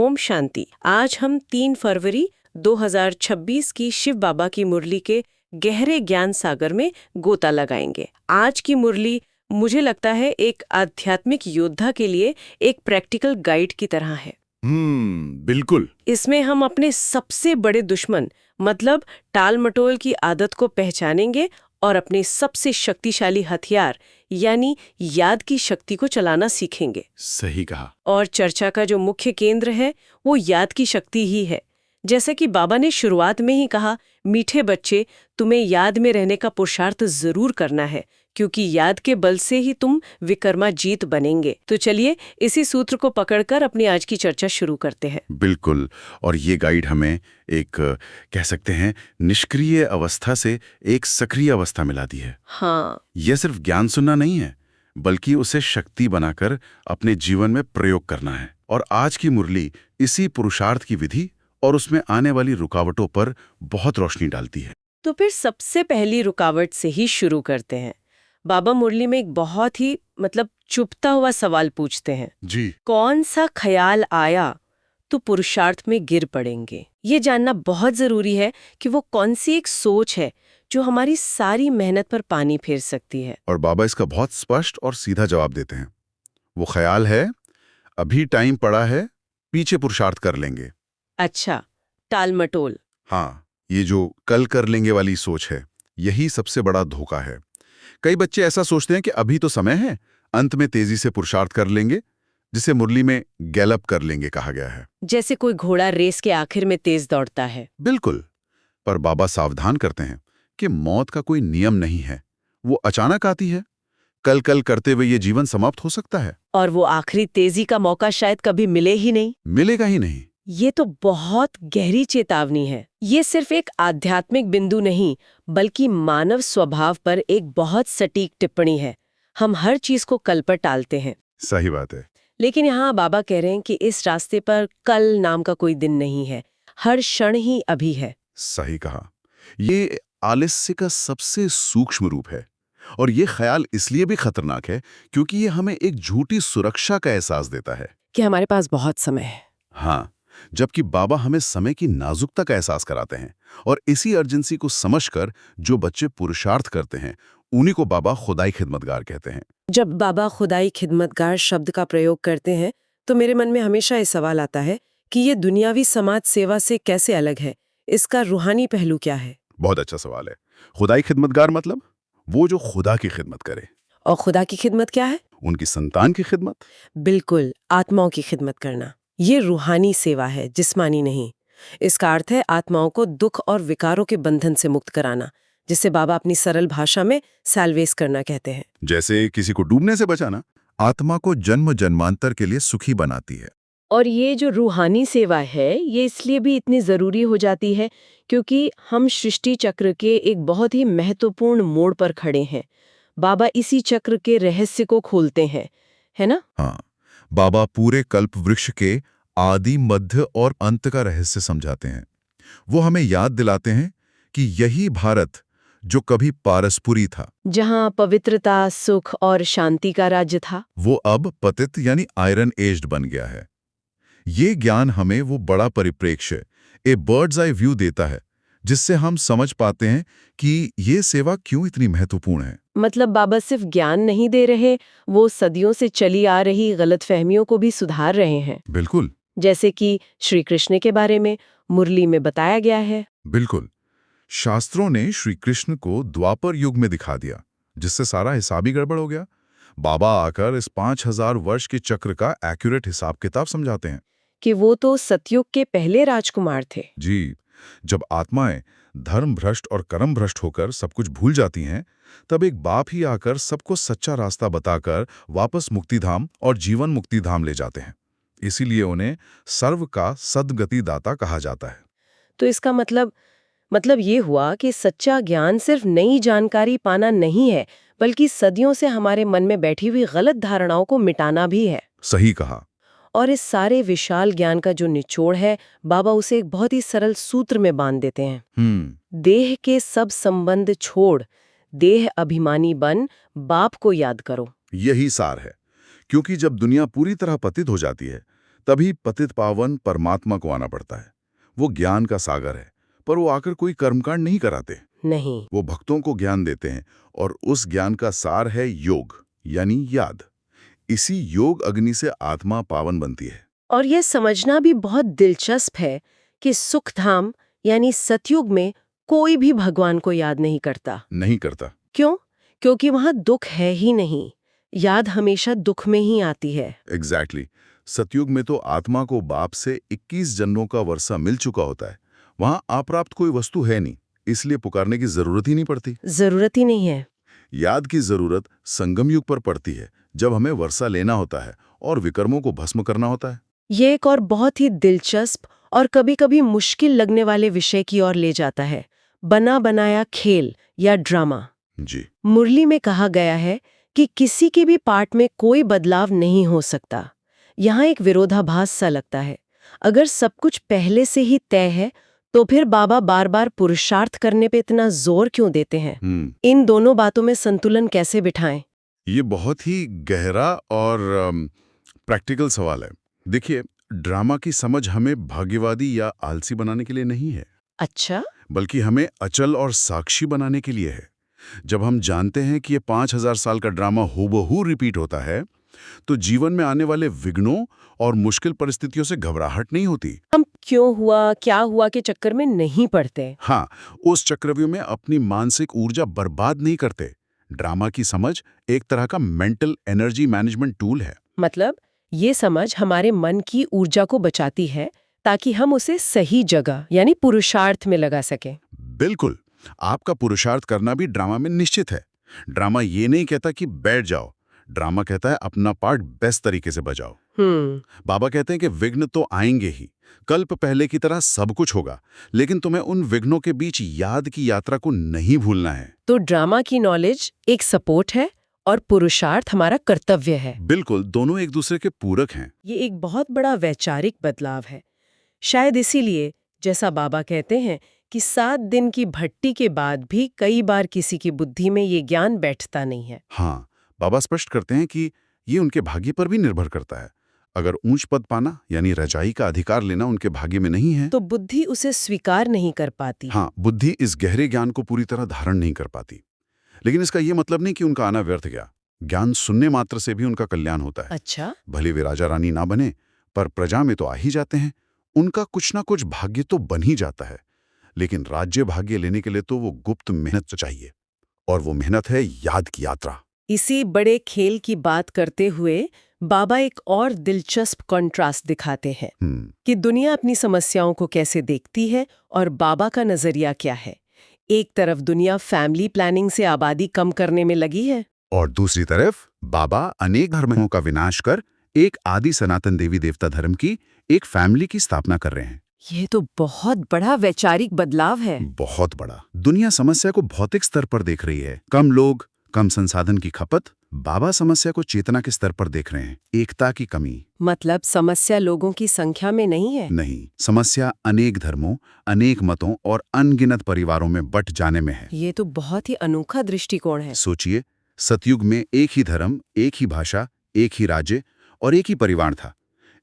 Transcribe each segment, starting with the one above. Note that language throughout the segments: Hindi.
ओम शांति। आज हम 3 फरवरी 2026 की शिव बाबा की मुरली के गहरे ज्ञान सागर में गोता लगाएंगे। आज की मुरली मुझे लगता है एक आध्यात्मिक योद्धा के लिए एक प्रैक्टिकल गाइड की तरह है। बिल्कुल। इसमें हम अपने सबसे बड़े दुश्मन मतलब टाल मटोल की आदत को पहचानेंगे और अपने सबसे शक्तिशाली हथियार यानी याद की शक्ति को चलाना सीखेंगे। सही कहा। और चर्चा का जो मुख्य केंद्र है वो याद की शक्ति ही है। जैसा कि बाबा ने शुरुआत में ही कहा, मीठे बच्चे, तुम्हें याद में रहने का पुरुषार्थ जरूर करना है, क्योंकि याद के बल से ही तुम विकर्मा जीत बनेंगे। तो चलिए इसी सूत्र को पकड़कर अपनी आज की चर्चा शुरू करते हैं। बिल्कुल। और ये गाइड हमें एक कह सकते हैं निष्क्रिय अवस्था से एक सक्रिय अवस्था मिला दी है। हाँ, यह सिर्फ ज्ञान सुनना नहीं है, बल्कि उसे शक्ति बनाकर अपने जीवन में प्रयोग करना है। और आज की मुरली इसी पुरुषार्थ की विधि और उसमें आने वाली रुकावटों पर बहुत रोशनी डालती है। तो फिर सबसे पहली रुकावट से ही शुरू करते हैं। बाबा मुरली में एक बहुत ही चुभता हुआ सवाल पूछते हैं जी। कौन सा ख्याल आया तो पुरुषार्थ में गिर पड़ेंगे। ये जानना बहुत जरूरी है कि वो कौन सी एक सोच है जो हमारी सारी मेहनत पर पानी फेर सकती है। और बाबा इसका बहुत स्पष्ट और सीधा जवाब देते हैं। वो ख्याल है, अभी टाइम पड़ा है, पीछे पुरुषार्थ कर लेंगे। अच्छा, टाल मटोल। हाँ, ये जो कल कर लेंगे वाली सोच है, यही सबसे बड़ा धोखा है। कई बच्चे ऐसा सोचते हैं कि अभी तो समय है, अंत में तेजी से पुरुषार्थ कर लेंगे, जिसे मुरली में गैलप कर लेंगे कहा गया है। जैसे कोई घोड़ा रेस के आखिर में तेज दौड़ता है। बिल्कुल। पर बाबा सावधान करते हैं कि मौत का कोई नियम नहीं है, वो अचानक आती है। कल कल करते हुए ये जीवन समाप्त हो सकता है। और वो आखिरी तेजी का मौका शायद कभी मिले ही नहीं। मिलेगा ही नहीं। ये तो बहुत गहरी चेतावनी है। ये सिर्फ एक आध्यात्मिक बिंदु नहीं, बल्कि मानव स्वभाव पर एक बहुत सटीक टिप्पणी है। हम हर चीज को कल पर टालते हैं। सही बात है। लेकिन यहाँ बाबा कह रहे हैं कि इस रास्ते पर कल नाम का कोई दिन नहीं है, हर क्षण ही अभी है। सही कहा। ये आलस्य का सबसे सूक्ष्म रूप है। और ये ख्याल इसलिए भी खतरनाक है क्योंकि ये हमें एक झूठी सुरक्षा का एहसास देता है कि हमारे पास बहुत समय है। हाँ, जबकि बाबा हमें समय की नाजुकता का एहसास कराते हैं। और इसी अर्जेंसी को समझकर जो बच्चे पुरुषार्थ करते हैं, उन्हीं को बाबा खुदाई खिदमतगार कहते हैं। जब बाबा खुदाई खिदमतगार शब्द का प्रयोग करते हैं तो मेरे मन में हमेशा ये सवाल आता है कि ये दुनियावी समाज सेवा से कैसे अलग है। इसका रूहानी पहलू क्या है? बहुत अच्छा सवाल है। खुदाई खिदमतगार मतलब वो जो खुदा की खिदमत करे। और खुदा की खिदमत क्या है? उनकी संतान की खिदमत। बिल्कुल, आत्माओं की खिदमत करना। ये रूहानी सेवा है, जिस्मानी नहीं। इसका अर्थ है आत्माओं को दुख और विकारों के बंधन से मुक्त कराना, जिसे बाबा अपनी सरल भाषा में सैल्वेस करना कहते हैं। जैसे किसी को डूबने से बचाना आत्मा को जन्म जन्मांतर के लिए सुखी बनाती है। और ये जो रूहानी सेवा है, ये इसलिए भी इतनी ज़रूरी हो जाती है क्योंकि हम सृष्टि चक्र के एक बहुत ही महत्वपूर्ण मोड़ पर खड़े हैं। बाबा इसी चक्र के रहस्य को खोलते हैं, है ना? हाँ, बाबा पूरे कल्प वृक्ष के आदि, मध्य और अंत का रहस्य समझाते हैं। वो हमें याद दिलाते हैं कि यही भारत जो कभी पारसपुरी था, जहां पवित्रता, सुख और शांति का राज्य था, वो अब पतित यानी आयरन एज्ड बन गया है। ये ज्ञान हमें वो बड़ा परिप्रेक्ष्य, ए बर्ड्स आई व्यू देता है, जिससे हम समझ पाते हैं कि ये सेवा क्यों इतनी महत्वपूर्ण है। मतलब बाबा सिर्फ ज्ञान नहीं दे रहे, वो सदियों से चली आ रही गलतफहमियों को भी सुधार रहे हैं। बिल्कुल। जैसे कि श्री कृष्ण के बारे में मुरली में बताया गया है। बिल्कुल। शास्त्रों ने श्री कृष्ण को द्वापर युग में दिखा दिया, जिससे सारा हिसाब ही गड़बड़ हो गया। बाबा आकर इस 5000 वर्ष के चक्र का एक्यूरेट हिसाब किताब समझाते हैं कि वो तो सतयुग के पहले राजकुमार थे। जी। जब आत्माएं धर्म भ्रष्ट और कर्म भ्रष्ट होकर सब कुछ भूल जाती हैं, तब एक बाप ही आकर सबको सच्चा रास्ता बताकर वापस मुक्तिधाम और जीवन मुक्तिधाम ले जाते हैं। इसीलिए उन्हें सर्व का सद्गति दाता कहा जाता है। तो इसका मतलब ये हुआ कि सच्चा ज्ञान सिर्फ नई जानकारी पाना नहीं है, बल्कि सदियों से हमारे मन में बैठी हुई गलत धारणाओं को मिटाना भी है। सही कहा। और इस सारे विशाल ज्ञान का जो निचोड़ है, बाबा उसे एक बहुत ही सरल सूत्र में बांध देते हैं। देह के सब संबंध छोड़, देह अभिमानी बन, बाप को याद करो। यही सार है। क्योंकि जब दुनिया पूरी तरह पतित हो जाती है, तभी पतित पावन परमात्मा को आना पड़ता है। वो ज्ञान का सागर है, पर वो आकर कोई कर्मकांड नहीं कराते। नहीं। वो भक्तों को ज्ञान देते हैं, और उस ज्ञान का सार है योग, यानी याद। इसी योग अग्नि से आत्मा पावन बनती है। और ये समझना भी बहुत दिलचस्प है कि सुखधाम यानी सतयुग में कोई भी भगवान को याद नहीं करता। नहीं करता। क्यों? क्योंकि वहां दुख है ही नहीं। याद हमेशा दुख में ही आती है। एग्जैक्टली। सतयुग में तो आत्मा को बाप से 21 जन्मों का वर्षा मिल चुका होता है। वहां अप्राप्त कोई वस्तु है नहीं, इसलिए पुकारने की जरूरत ही नहीं पड़ती। जरूरत ही नहीं है। याद की जरूरत संगम युग पर पड़ती है, जब हमें वर्षा लेना होता है और विकर्मों को भस्म करना होता है। ये एक और बहुत ही दिलचस्प और कभी-कभी मुश्किल लगने वाले विषय की ओर ले जाता है, बना बनाया खेल या ड्रामा। जी। मुरली में कहा गया है कि किसी के भी पार्ट में कोई बदलाव नहीं हो सकता। यहाँ एक विरोधाभास सा लगता है। अगर सब कुछ पहले से ही तय है, तो फिर बाबा बार बार पुरुषार्थ करने पे इतना जोर क्यों देते हैं? इन दोनों बातों में संतुलन कैसे बिठाएं? ये बहुत ही गहरा और प्रैक्टिकल सवाल है। देखिए, ड्रामा की समझ हमें भाग्यवादी या आलसी बनाने के लिए नहीं है। अच्छा। बल्कि हमें अचल और साक्षी बनाने के लिए है। जब हम जानते हैं कि ये 5000 साल का ड्रामा हूबहू रिपीट होता है, तो जीवन में आने वाले विघ्नों और मुश्किल परिस्थितियों से घबराहट नहीं होती। हम क्यों हुआ, क्या हुआ के चक्कर में नहीं पड़ते। हाँ, उस चक्रव्यूह में अपनी मानसिक ऊर्जा बर्बाद नहीं करते। ड्रामा की समझ एक तरह का मेंटल एनर्जी मैनेजमेंट टूल है। मतलब ये समझ हमारे मन की ऊर्जा को बचाती है, ताकि हम उसे सही जगह यानी पुरुषार्थ में लगा सकें। बिल्कुल। आपका पुरुषार्थ करना भी ड्रामा में निश्चित है। ड्रामा ये नहीं कहता कि बैठ जाओ, ड्रामा कहता है अपना पार्ट बेस्ट तरीके से बजाओ। बाबा कहते हैं कि विघ्न तो आएंगे ही, कल्प पहले की तरह सब कुछ होगा, लेकिन तुम्हें उन विघ्नों के बीच याद की यात्रा को नहीं भूलना है। तो ड्रामा की नॉलेज एक सपोर्ट है और पुरुषार्थ हमारा कर्तव्य है। बिल्कुल, दोनों एक दूसरे के पूरक हैं। ये एक बहुत बड़ा वैचारिक बदलाव है। शायद इसीलिए, जैसा बाबा कहते हैं कि 7 दिन की भट्टी के बाद भी कई बार किसी की बुद्धि में ये ज्ञान बैठता नहीं है। हाँ, बाबा स्पष्ट करते हैं कि ये उनके भाग्य पर भी निर्भर करता है। अगर ऊंच पद पाना यानी रजाई का अधिकार लेना उनके भाग्य में नहीं है, तो बुद्धि उसे स्वीकार नहीं कर पाती। हाँ, बुद्धि इस गहरे ज्ञान को पूरी तरह धारण नहीं कर पाती। लेकिन इसका ये मतलब नहीं कि उनका आना व्यर्थ गया। ज्ञान सुनने मात्र से भी उनका कल्याण होता है। अच्छा। भले वे राजा रानी ना बने, पर प्रजा में तो आ ही जाते हैं। उनका कुछ ना कुछ भाग्य तो बन ही जाता है। लेकिन राज्य भाग्य लेने के लिए तो वो गुप्त मेहनत चाहिए, और वो मेहनत है याद की यात्रा। इसी बड़े खेल की बात करते हुए बाबा एक और दिलचस्प कॉन्ट्रास्ट दिखाते हैं कि दुनिया अपनी समस्याओं को कैसे देखती है और बाबा का नजरिया क्या है। एक तरफ दुनिया फैमिली प्लानिंग से आबादी कम करने में लगी है, और दूसरी तरफ बाबा अनेक धर्मों का विनाश कर एक आदि सनातन देवी देवता धर्म की एक फैमिली की स्थापना कर रहे हैं। ये तो बहुत बड़ा वैचारिक बदलाव है। बहुत बड़ा। दुनिया समस्या को भौतिक स्तर पर देख रही है, कम लोग, कम संसाधन की खपत। बाबा समस्या को चेतना के स्तर पर देख रहे हैं, एकता की कमी। मतलब समस्या लोगों की संख्या में नहीं है। नहीं, समस्या अनेक धर्मों, अनेक मतों और अनगिनत परिवारों में बट जाने में है। ये तो बहुत ही अनोखा दृष्टिकोण है। सोचिए, सतयुग में एक ही धर्म, एक ही भाषा, एक ही राज्य और एक ही परिवार था,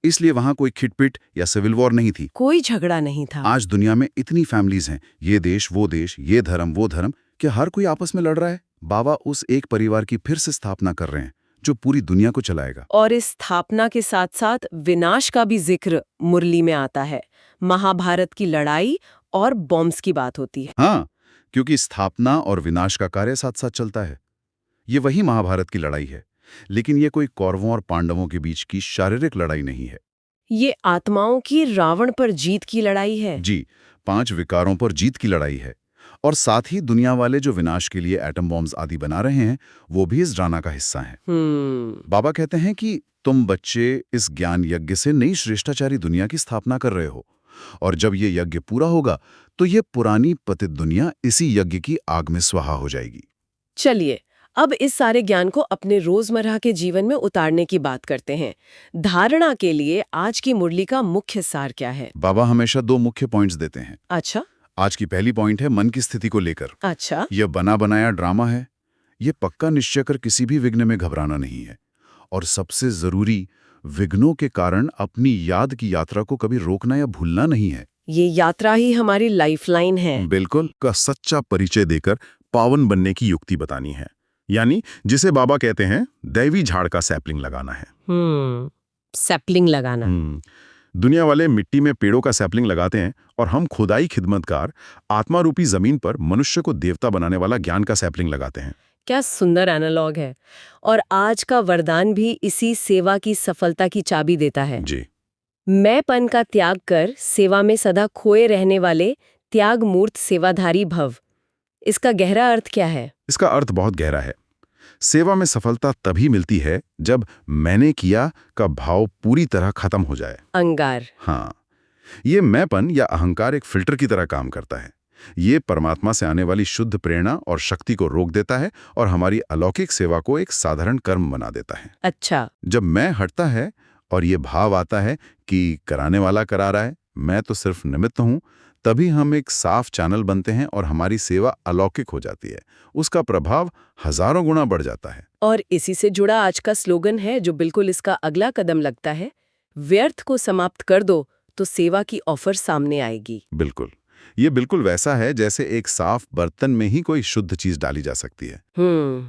इसलिए वहां कोई खिटपिट या सिविल वॉर नहीं थी, कोई झगड़ा नहीं था। आज दुनिया में इतनी फैमिलीज हैं, ये देश वो देश, ये धर्म वो धर्म, कि हर कोई आपस में लड़ रहा है। बाबा उस एक परिवार की फिर से स्थापना कर रहे हैं जो पूरी दुनिया को चलाएगा। और इस स्थापना के साथ साथ विनाश का भी जिक्र मुरली में आता है। महाभारत की लड़ाई और बॉम्ब्स की बात होती है। हाँ, क्योंकि स्थापना और विनाश का कार्य साथ साथ चलता है। ये वही महाभारत की लड़ाई है, लेकिन ये कोई कौरवों और पांडवों के बीच की शारीरिक लड़ाई नहीं है। ये आत्माओं की रावण पर जीत की लड़ाई है। जी, 5 विकारों पर जीत की लड़ाई है। और साथ ही दुनिया वाले जो विनाश के लिए एटम बॉम्ब्स आदि बना रहे हैं, वो भी इस ड्रामा का हिस्सा हैं। बाबा कहते हैं कि तुम बच्चे इस ज्ञान यज्ञ से नई श्रेष्ठाचारी दुनिया की स्थापना कर रहे हो, और जब ये यज्ञ पूरा होगा तो ये पुरानी पतित दुनिया इसी यज्ञ की आग में स्वाहा हो जाएगी। चलिए, अब इस सारे ज्ञान को अपने रोजमर्रा के जीवन में उतारने की बात करते हैं। धारणा के लिए आज की मुरली का मुख्य सार क्या है? बाबा हमेशा 2 मुख्य पॉइंट्स देते हैं। अच्छा। आज की पहली पॉइंट है मन की स्थिति को लेकर। अच्छा। यह बना बनाया ड्रामा है, ये पक्का निश्चय कर किसी भी विघ्न में घबराना नहीं है। और सबसे जरूरी, विघ्नों के कारण अपनी याद की यात्रा को कभी रोकना या भूलना नहीं है। ये यात्रा ही हमारी लाइफलाइन है। बिल्कुल का सच्चा परिचय देकर पावन बनने की युक्ति बतानी है, यानी जिसे बाबा कहते हैं दैवी झाड़ का सैपलिंग लगाना है। सैपलिंग लगाना। दुनिया वाले मिट्टी में पेड़ों का सैपलिंग लगाते हैं और हम खुदाई खिदमतकार आत्मा रूपी जमीन पर मनुष्य को देवता बनाने वाला ज्ञान का सैपलिंग लगाते हैं। क्या सुंदर एनालॉग है। और आज का वरदान भी इसी सेवा की सफलता की चाबी देता है। जी, मैंपन का त्याग कर सेवा में सदा खोए रहने वाले त्याग मूर्त सेवाधारी भव। इसका गहरा अर्थ क्या है? इसका अर्थ बहुत गहरा है। सेवा में सफलता तभी मिलती है जब मैंने किया का भाव पूरी तरह खत्म हो जाए। अंगार। हाँ, ये मैंपन या अहंकार एक फिल्टर की तरह काम करता है। ये परमात्मा से आने वाली शुद्ध प्रेरणा और शक्ति को रोक देता है और हमारी अलौकिक सेवा को एक साधारण कर्म बना देता है। अच्छा। जब मैं हटता है और ये भाव आता है कि कराने वाला करा रहा है, मैं तो सिर्फ निमित्त हूं, तभी हम एक साफ चैनल बनते हैं और हमारी सेवा अलौकिक हो जाती है। उसका प्रभाव हजारों गुना बढ़ जाता है। और इसी से जुड़ा आज का स्लोगन है जो बिल्कुल इसका अगला कदम लगता है, व्यर्थ को समाप्त कर दो तो सेवा की ऑफर सामने आएगी। बिल्कुल, ये बिल्कुल वैसा है जैसे एक साफ बर्तन में ही कोई शुद्ध चीज डाली जा सकती है।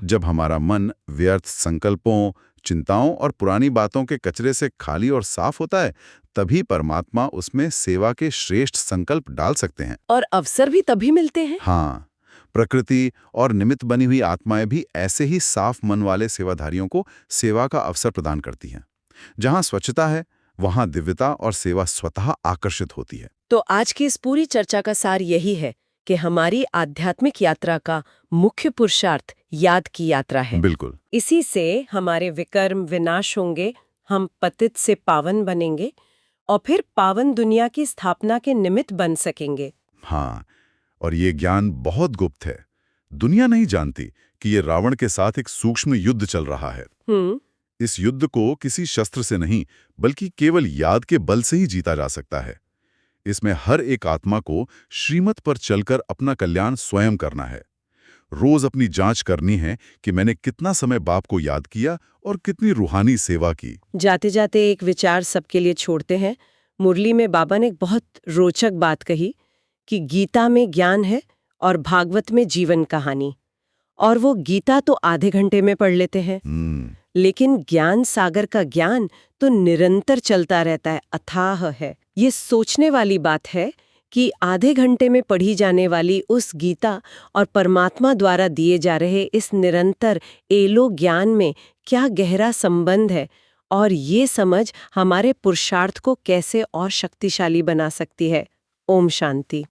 जब हमारा मन व्यर्थ संकल्पों, चिंताओं और पुरानी बातों के कचरे से खाली और साफ होता है, तभी परमात्मा उसमें सेवा के श्रेष्ठ संकल्प डाल सकते हैं। और अवसर भी तभी मिलते हैं। हाँ, प्रकृति और निमित्त बनी हुई आत्माएं भी ऐसे ही साफ मन वाले सेवाधारियों को सेवा का अवसर प्रदान करती हैं। जहां स्वच्छता है, वहां दिव्यता और सेवा स्वतः आकर्षित होती है। तो आज की इस पूरी चर्चा का सार यही है कि हमारी आध्यात्मिक यात्रा का मुख्य पुरुषार्थ याद की यात्रा है। बिल्कुल। इसी से हमारे विकर्म विनाश होंगे, हम पतित से पावन बनेंगे और फिर पावन दुनिया की स्थापना के निमित्त बन सकेंगे। हाँ, और ये ज्ञान बहुत गुप्त है। दुनिया नहीं जानती कि ये रावण के साथ एक सूक्ष्म युद्ध चल रहा है। इस युद्ध को किसी शस्त्र से नहीं, बल्कि केवल याद के बल से ही जीता जा सकता है। इसमें हर एक आत्मा को श्रीमत पर चलकर अपना कल्याण स्वयं करना है। रोज अपनी जांच करनी है कि मैंने कितना समय बाप को याद किया और कितनी रूहानी सेवा की। जाते जाते एक विचार सबके लिए छोड़ते हैं। मुरली में बाबा ने एक बहुत रोचक बात कही कि गीता में ज्ञान है और भागवत में जीवन कहानी। और वो गीता तो आधे घंटे में पढ़ लेते हैं, लेकिन ज्ञान सागर का ज्ञान तो निरंतर चलता रहता है, अथाह है। ये सोचने वाली बात है कि आधे घंटे में पढ़ी जाने वाली उस गीता और परमात्मा द्वारा दिए जा रहे इस निरंतर एलो ज्ञान में क्या गहरा संबंध है, और ये समझ हमारे पुरुषार्थ को कैसे और शक्तिशाली बना सकती है। ओम शांति।